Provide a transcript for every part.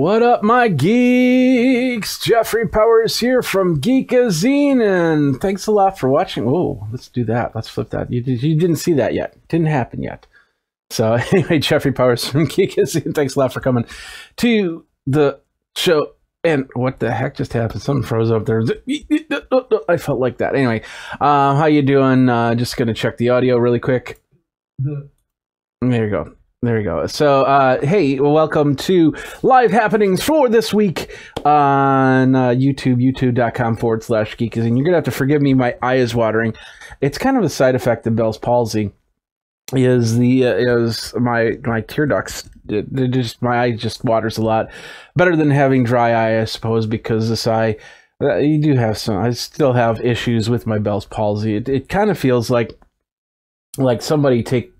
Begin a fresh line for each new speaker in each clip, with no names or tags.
What up, my geeks? Jeffrey Powers here from Geekazine, and thanks a lot for watching. Oh, let's do that. Let's flip that. You didn't see that yet. Didn't happen yet. So anyway, Jeffrey Powers from Geekazine. Thanks a lot for coming to the show. And what the heck just happened? Something froze up there. I felt like that. Anyway, how you doing? Just gonna check the audio really quick. There you go. There you go. So, hey, welcome to live happenings for this week on YouTube, youtube.com/Geekazine. You're going to have to forgive me. My eye is watering. It's kind of a side effect of Bell's palsy. Is my tear ducts. My eye just waters a lot. Better than having dry eye, I suppose, because this eye, you do have some. I still have issues with my Bell's palsy. It kind of feels like somebody took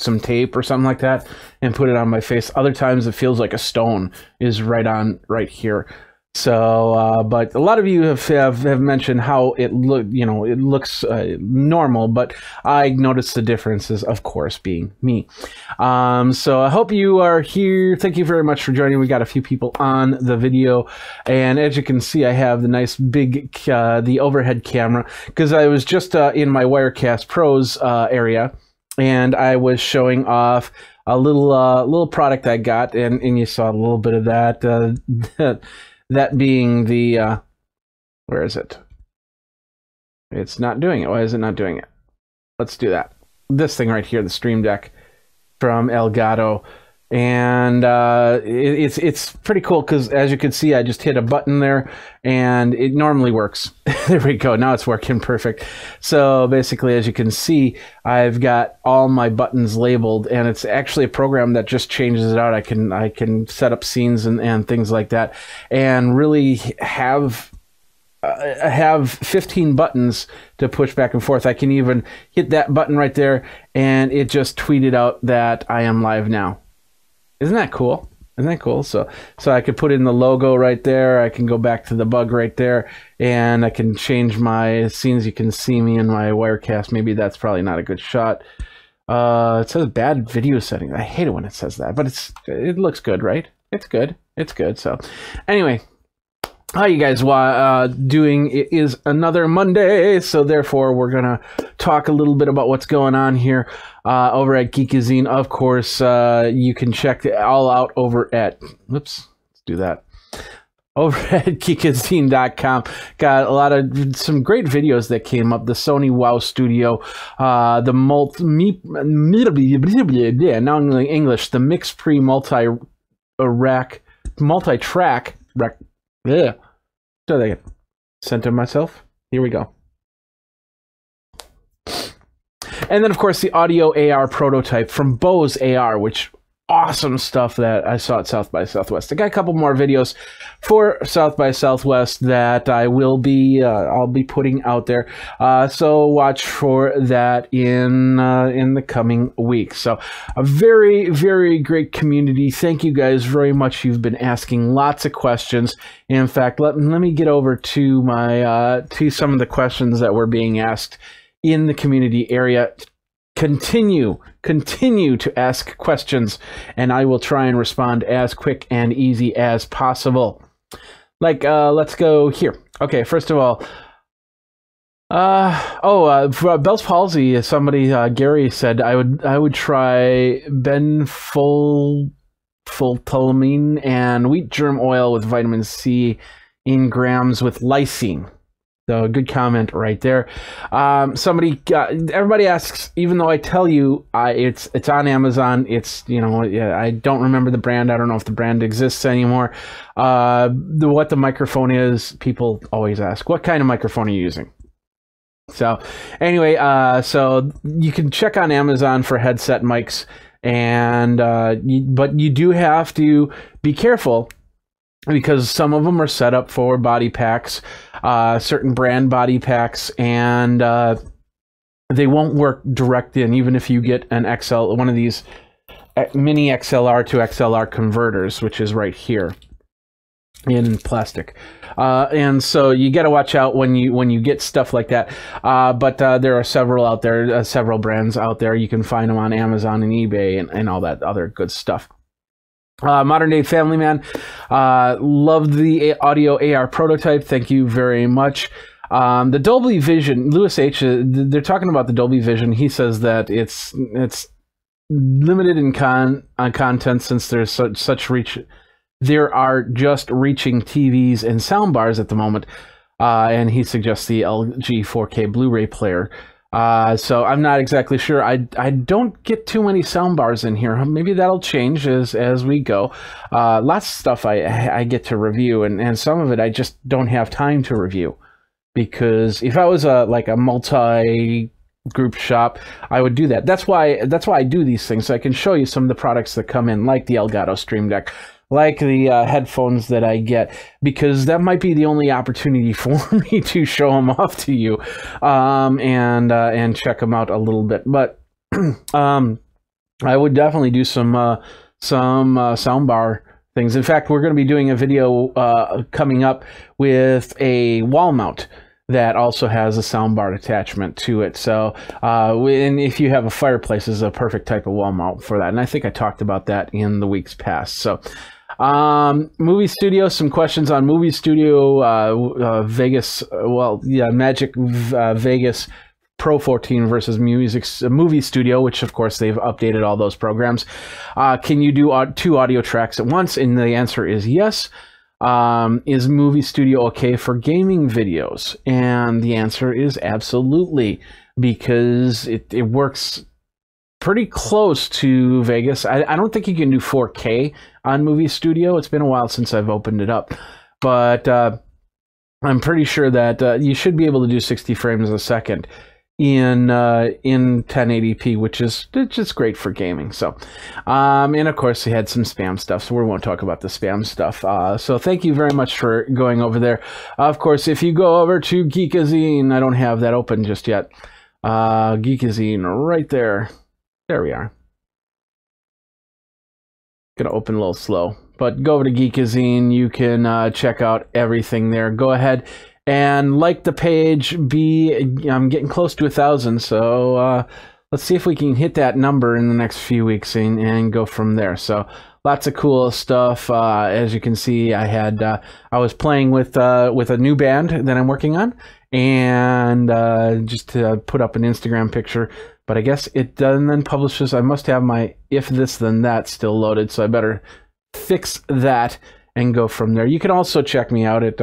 some tape or something like that and put it on my face. Other times it feels like a stone is right here. So, but a lot of you have mentioned how it looks normal, but I noticed the differences, of course, being me. So I hope you are here. Thank you very much for joining. We got a few people on the video, and as you can see, I have the nice big the overhead camera because I was just in my Wirecast Pros area. And I was showing off a little product I got, and you saw a little bit of that. That being the where is it? It's not doing it. Why is it not doing it? Let's do that. This thing right here, the Stream Deck from Elgato, and it's pretty cool because as you can see, I just hit a button there, and it normally works. There we go. Now it's working perfect. So basically, as you can see, I've got all my buttons labeled, and it's actually a program that just changes it out. I can set up scenes and things like that, and really have 15 buttons to push back and forth. I can even hit that button right there, and it just tweeted out that I am live now. Isn't that cool? Isn't that cool? So I could put in the logo right there. I can go back to the bug right there, and I can change my scenes. You can see me in my Wirecast. Maybe that's probably not a good shot. It says bad video settings. I hate it when it says that, but it looks good, right? It's good. It's good. So anyway, how you guys doing? It is another Monday, so therefore we're gonna talk a little bit about what's going on here over at Geekazine. Of course, you can check it all out over at let's do that over at geekazine.com. Got a lot of some great videos that came up. The Sony Wow Studio, the now in English, the Mix Pre multi-track. Yeah. So they center myself. Here we go. And then, of course, the audio AR prototype from Bose AR, which awesome stuff that I saw at South by Southwest. I got a couple more videos for South by Southwest that I will be I'll be putting out there. So watch for that in the coming weeks. So a very, very great community. Thank you guys very much. You've been asking lots of questions. In fact, let me get over to my to some of the questions that were being asked in the community area. Continue to ask questions, and I will try and respond as quick and easy as possible. Like, let's go here. Okay, first of all, for Bell's palsy, somebody, Gary said I would try benfotilamine and wheat germ oil with vitamin C in grams with lysine. So good comment right there. Everybody asks, even though I tell you it's on Amazon, I don't remember the brand. I don't know if the brand exists anymore. What the microphone is, people always ask, what kind of microphone are you using? So anyway, so you can check on Amazon for headset mics, and but you do have to be careful, because some of them are set up for body packs, certain brand body packs, and they won't work direct in, even if you get an XL, one of these mini XLR to XLR converters, which is right here in plastic. And so you got to watch out when you get stuff like that. But there are several out there, several brands out there. You can find them on Amazon and eBay and all that other good stuff. Modern Day Family Man, loved the audio AR prototype. Thank you very much. The Dolby Vision, Lewis H, they're talking about the Dolby Vision. He says that it's limited in content since there's such reach. There are just reaching TVs and soundbars at the moment, and he suggests the LG 4K Blu-ray player. So I'm not exactly sure. I don't get too many soundbars in here. Maybe that'll change as we go. Lots of stuff I get to review, and some of it I just don't have time to review, because if I was like a multi-group shop, I would do that. That's why I do these things, so I can show you some of the products that come in, like the Elgato Stream Deck, like the headphones that I get, because that might be the only opportunity for me to show them off to you, and check them out a little bit. But I would definitely do some soundbar things. In fact, we're going to be doing a video coming up with a wall mount that also has a soundbar attachment to it. So, and if you have a fireplace, is a perfect type of wall mount for that. And I think I talked about that in the weeks past. So, Movie Studio, some questions on Movie Studio, Vegas, Magic Vegas Pro 14 versus Movie Studio, which of course they've updated all those programs. Can you do two audio tracks at once? And the answer is yes. Is Movie Studio okay for gaming videos? And the answer is absolutely, because it works pretty close to Vegas. I don't think you can do 4K on Movie Studio. It's been a while since I've opened it up, but I'm pretty sure that you should be able to do 60 frames a second in 1080p, which is just great for gaming. So, and of course he had some spam stuff, so we won't talk about the spam stuff. So thank you very much for going over there. Of course, if you go over to Geekazine, I don't have that open just yet. Geekazine right there. There we are. Gonna open a little slow, but go over to Geekazine. You can check out everything there. Go ahead and like the page. I'm getting close to 1,000, so let's see if we can hit that number in the next few weeks and go from there. So lots of cool stuff. As you can see, I was playing with a new band that I'm working on, and just to put up an Instagram picture. But I guess it then publishes. I must have my if this then that still loaded, so I better fix that and go from there. You can also check me out at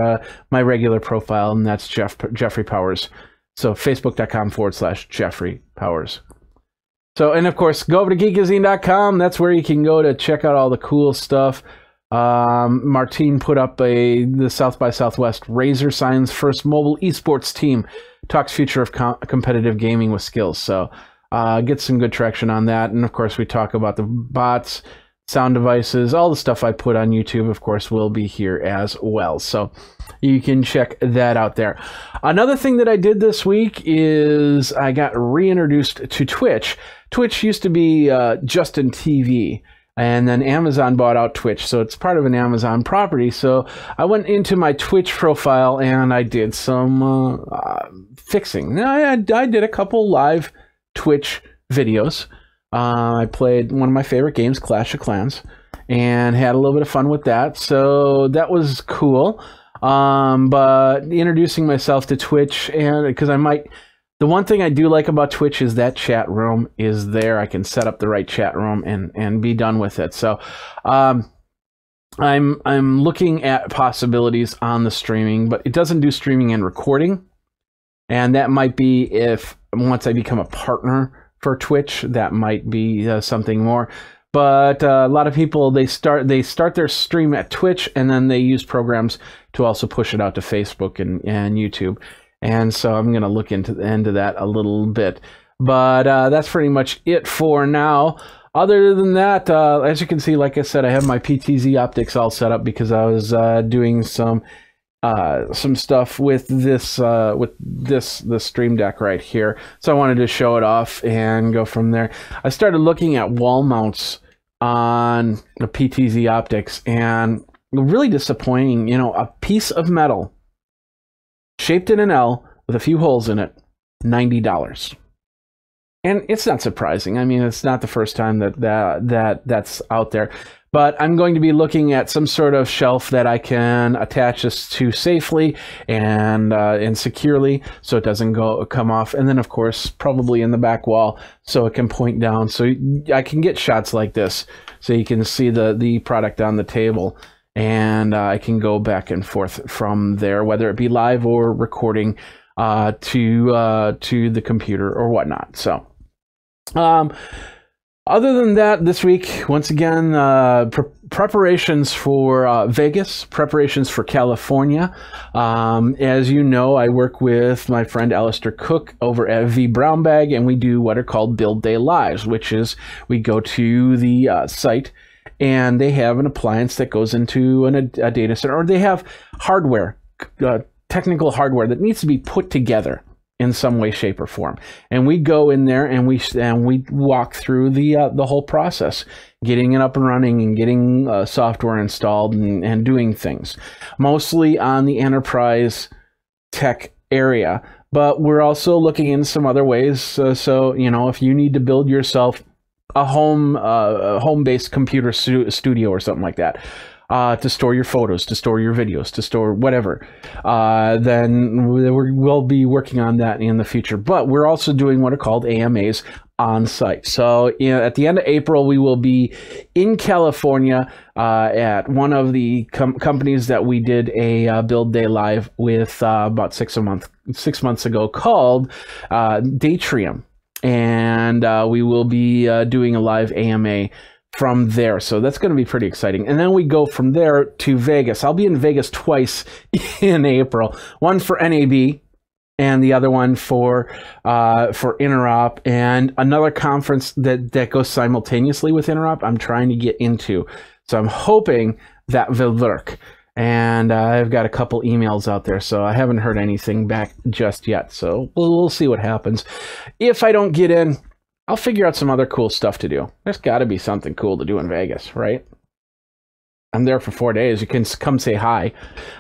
my regular profile, and that's Jeffrey Powers. So facebook.com/Jeffrey Powers. So, and of course, go over to geekazine.com. That's where you can go to check out all the cool stuff. Martine put up the South by Southwest Razer Signs first mobile esports team. Talks future of competitive gaming with skills. So get some good traction on that. And of course, we talk about the bots, sound devices, all the stuff I put on YouTube, of course, will be here as well. So you can check that out there. Another thing that I did this week is I got reintroduced to Twitch. Twitch used to be Justin TV, and then Amazon bought out Twitch, so it's part of an Amazon property. So I went into my Twitch profile and I did some fixing. Now, I did a couple live Twitch videos. I played one of my favorite games, Clash of Clans, and had a little bit of fun with that. So that was cool. But introducing myself to Twitch, and because the one thing I do like about Twitch is that chat room is there. I can set up the right chat room and be done with it. So I'm looking at possibilities on the streaming, but it doesn't do streaming and recording. And that might be if once I become a partner for Twitch, that might be something more. But a lot of people, they start their stream at Twitch, and then they use programs to also push it out to Facebook and YouTube. And so I'm going to look into that a little bit. But that's pretty much it for now. Other than that, as you can see, like I said, I have my PTZ optics all set up because I was doing some stuff with this Stream Deck right here. So I wanted to show it off and go from there. I started looking at wall mounts on the PTZ optics, and really disappointing. You know, a piece of metal shaped in an L with a few holes in it, $90. And it's not surprising. I mean, it's not the first time that's out there. But I'm going to be looking at some sort of shelf that I can attach this to safely and securely, so it doesn't come off. And then, of course, probably in the back wall, so it can point down, so I can get shots like this, so you can see the product on the table, and I can go back and forth from there, whether it be live or recording to the computer or whatnot. So. Other than that, this week, once again, preparations for Vegas, preparations for California. As you know, I work with my friend Alistair Cook over at V Brown Bag, and we do what are called Build Day Lives, which is we go to the site, and they have an appliance that goes into a data center, or they have hardware, technical hardware that needs to be put together in some way, shape, or form. And we go in there and we walk through the whole process, getting it up and running and getting software installed and doing things, mostly on the enterprise tech area. But we're also looking into some other ways. So you know, if you need to build yourself a home-based computer studio or something like that, to store your photos, to store your videos, to store whatever, then we'll be working on that in the future. But we're also doing what are called AMAs on site. So at the end of April, we will be in California at one of the companies that we did a Build Day Live with about 6 months ago, called Datrium. And we will be doing a live AMA from there, so that's going to be pretty exciting. And then we go from there to Vegas. I'll be in Vegas twice in April, one for NAB and the other one for Interop, and another conference that goes simultaneously with Interop I'm trying to get into. So I'm hoping that will work. And I've got a couple emails out there, so I haven't heard anything back just yet. So we'll see what happens. If I don't get in, I'll figure out some other cool stuff to do. There's got to be something cool to do in Vegas, right? I'm there for 4 days. You can come say hi.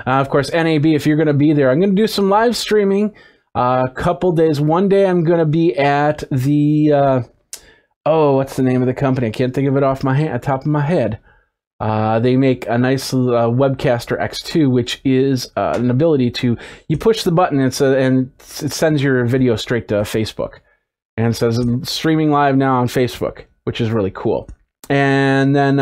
Of course, NAB, if you're going to be there, I'm going to do some live streaming a couple days. One day I'm going to be at the, what's the name of the company? I can't think of it off my top of my head. They make a nice Webcaster X2, which is an ability to, you push the button and it sends your video straight to Facebook. And it says streaming live now on Facebook, which is really cool. And then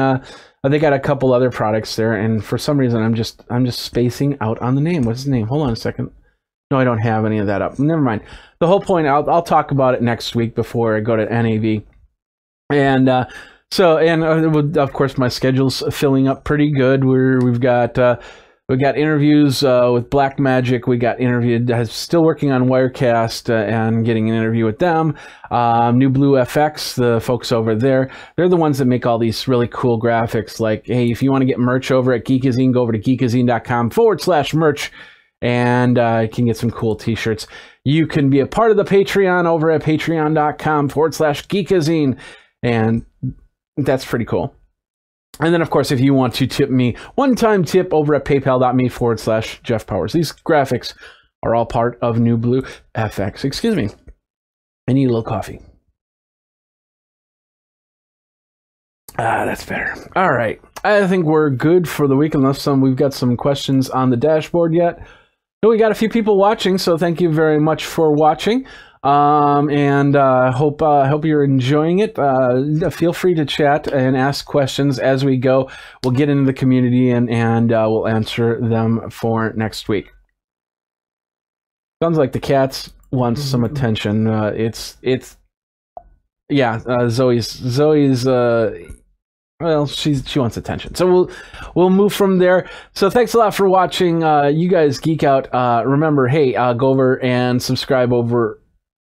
they got a couple other products there, and for some reason I'm just spacing out on the name. What's the name? Hold on a second. No, I don't have any of that up. Never mind. The whole point, I'll talk about it next week before I go to NAV. And of course my schedule's filling up pretty good. We've got interviews with Blackmagic. We got interviewed. Still working on Wirecast and getting an interview with them. New Blue FX, the folks over there, they're the ones that make all these really cool graphics. Like, hey, if you want to get merch over at Geekazine, go over to geekazine.com/merch, and you can get some cool T-shirts. You can be a part of the Patreon over at patreon.com/Geekazine, and that's pretty cool. And then, of course, if you want to tip me, one-time tip over at paypal.me/Jeff Powers. These graphics are all part of New Blue FX. Excuse me. I need a little coffee. That's better. All right. I think we're good for the week, unless we've got some questions on the dashboard yet. No, we got a few people watching, so thank you very much for watching. And hope you're enjoying it. Feel free to chat and ask questions as we go. We'll get into the community and we'll answer them for next week. Sounds like the cats want some attention. Zoe's well, she wants attention, so we'll move from there. So thanks a lot for watching. You guys geek out. Remember, hey, go over and subscribe over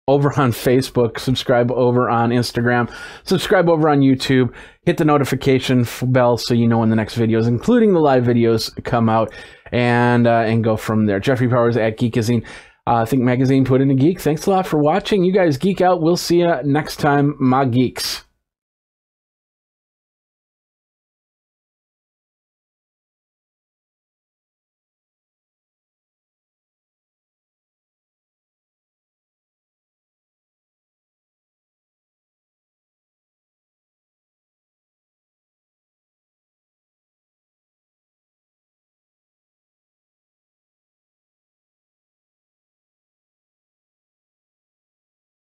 on Facebook, subscribe over on Instagram, subscribe over on YouTube, hit the notification bell so you know when the next videos, including the live videos, come out, and go from there. Jeffrey Powers at Geekazine. Think Magazine, put in a geek. Thanks a lot for watching. You guys geek out. We'll see you next time, my geeks.